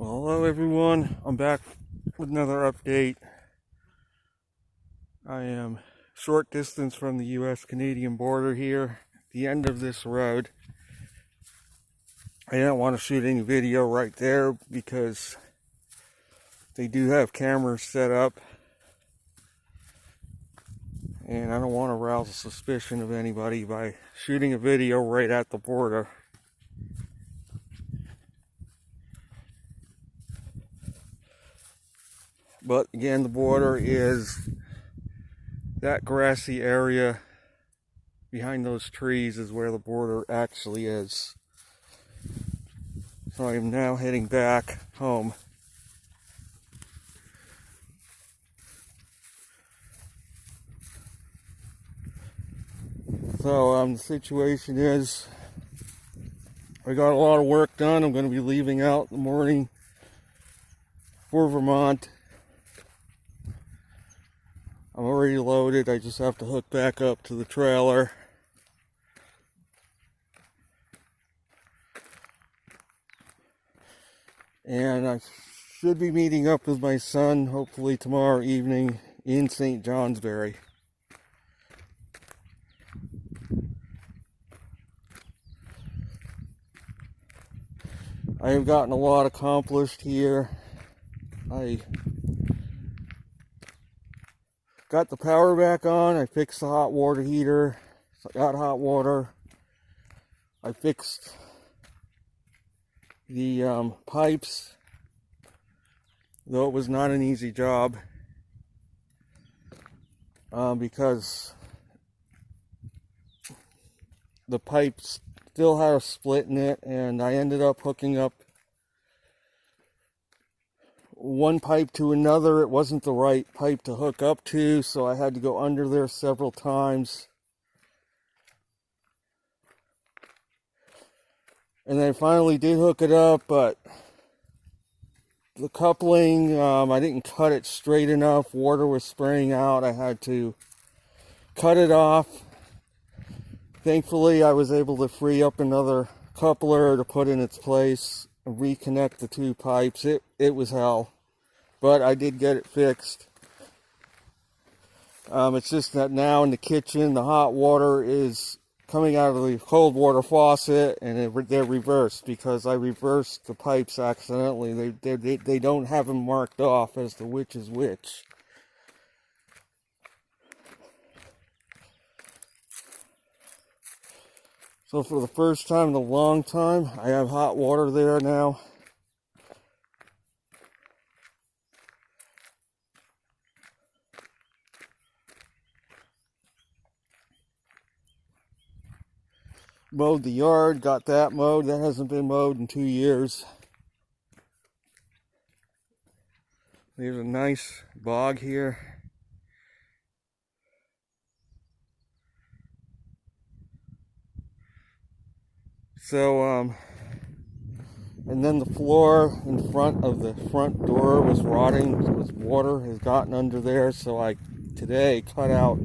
Well, hello everyone. I'm back with another update. I am short distance from the U.S.-Canadian border here, the end of this road. I didn't want to shoot any video right there because they do have cameras set up, and I don't want to arouse a suspicion of anybody by shooting a video right at the border. But again, the border is that grassy area behind those trees is where the border actually is. So I am now heading back home. So the situation is I got a lot of work done. I'm going to be leaving out in the morning for Vermont. I'm already loaded. I just have to hook back up to the trailer. And I should be meeting up with my son hopefully tomorrow evening in St. Johnsbury. I have gotten a lot accomplished here. I got the power back on. I fixed the hot water heater. I got hot water. I fixed the pipes, though it was not an easy job because the pipes still had a split in it, and I ended up hooking up one pipe to another. It wasn't the right pipe to hook up to, so I had to go under there several times. And then I finally did hook it up, but the coupling, I didn't cut it straight enough. Water was spraying out. I had to cut it off. Thankfully, I was able to free up another coupler to put in its place and reconnect the two pipes. It was hell, but I did get it fixed. It's just that now in the kitchen, the hot water is coming out of the cold water faucet, and they're reversed because I reversed the pipes accidentally. They don't have them marked off as to which is which. So for the first time in a long time, I have hot water there now. Mowed the yard, got that mowed. That hasn't been mowed in 2 years. There's a nice bog here. So, and then the floor in front of the front door was rotting because water has gotten under there. So I today cut out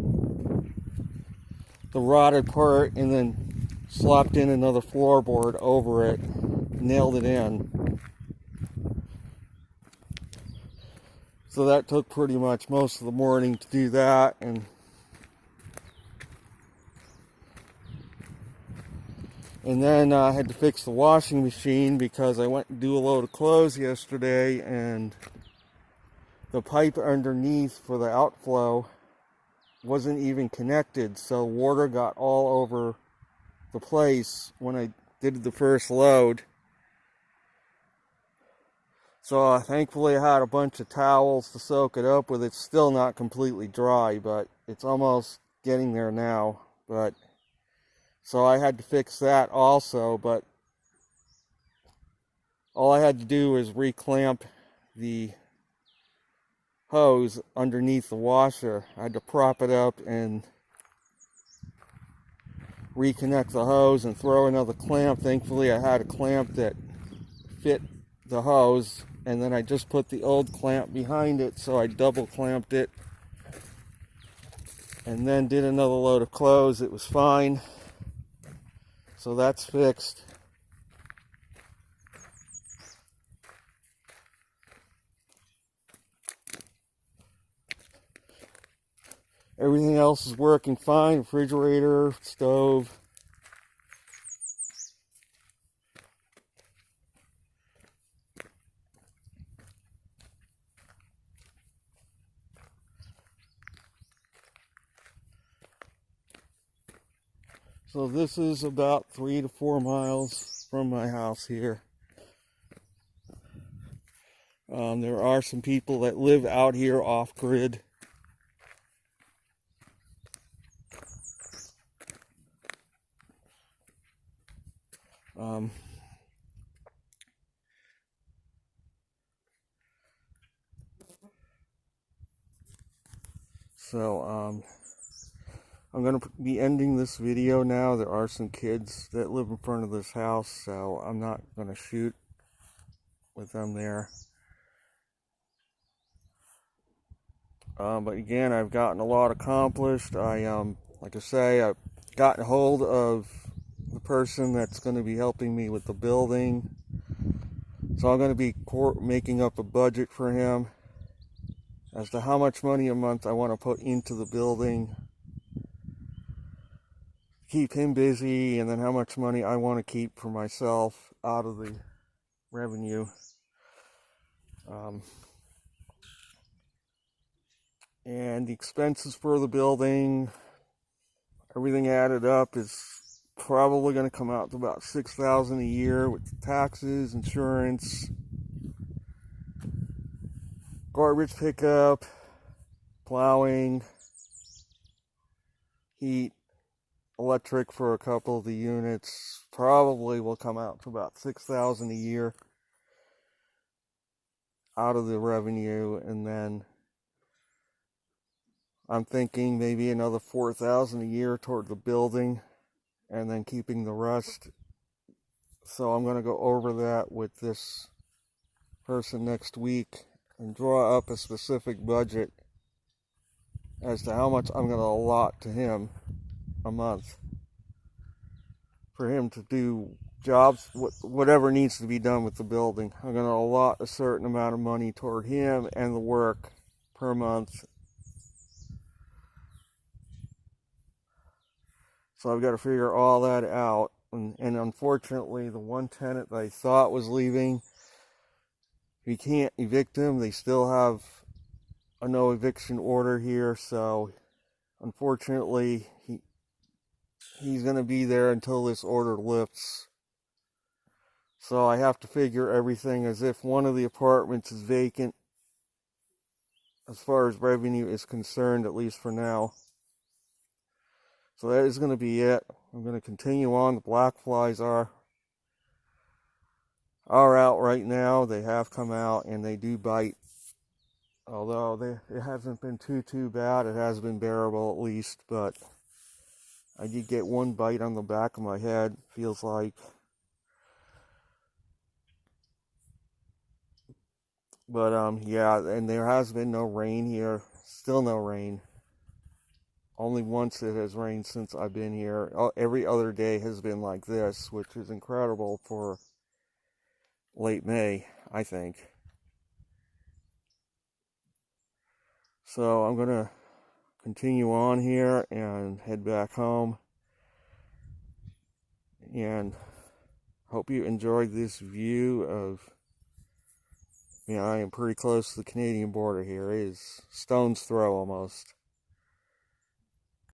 the rotted part and then slapped in another floorboard over it, nailed it in. So that took pretty much most of the morning to do that, and then I had to fix the washing machine because I went to do a load of clothes yesterday, and the pipe underneath for the outflow wasn't even connected, so water got all over the place when I did the first load. So thankfully I had a bunch of towels to soak it up with. It's still not completely dry, but it's almost getting there now. But so I had to fix that also, but all I had to do was reclamp the hose underneath the washer. I had to prop it up and reconnect the hose and throw another clamp. Thankfully I had a clamp that fit the hose, and then I just put the old clamp behind it, so I double clamped it and then did another load of clothes. It was fine, so that's fixed. Everything else is working fine. Refrigerator, stove. So this is about 3 to 4 miles from my house here. There are some people that live out here off grid. I'm going to be ending this video now. There are some kids that live in front of this house, so I'm not going to shoot with them there. But again, I've gotten a lot accomplished. Like I say, I've gotten hold of the person that's going to be helping me with the building. So I'm going to be making up a budget for him as to how much money a month I want to put into the building, keep him busy, and then how much money I want to keep for myself out of the revenue. And the expenses for the building, everything added up, is probably going to come out to about $6,000 a year with taxes, insurance, garbage pickup, plowing, heat, electric for a couple of the units. Probably will come out to about $6,000 a year out of the revenue, and then I'm thinking maybe another $4,000 a year toward the building, and then keeping the rest. So I'm going to go over that with this person next week and draw up a specific budget as to how much I'm going to allot to him a month for him to do jobs, whatever needs to be done with the building. I'm going to allot a certain amount of money toward him and the work per month. So I've got to figure all that out. And unfortunately, the one tenant that I thought was leaving, we can't evict him. They still have a no eviction order here. So unfortunately, he's going to be there until this order lifts. So I have to figure everything as if one of the apartments is vacant as far as revenue is concerned, at least for now. So that is going to be it. I'm going to continue on. The black flies are out right now. They have come out and they do bite. Although it hasn't been too bad. It has been bearable at least, but I did get one bite on the back of my head, feels like. But yeah, and there has been no rain here. Still no rain. Only once it has rained since I've been here. Every other day has been like this, which is incredible for late May, I think. So I'm going to continue on here and head back home. And hope you enjoyed this view of, I am pretty close to the Canadian border here. It is stone's throw almost.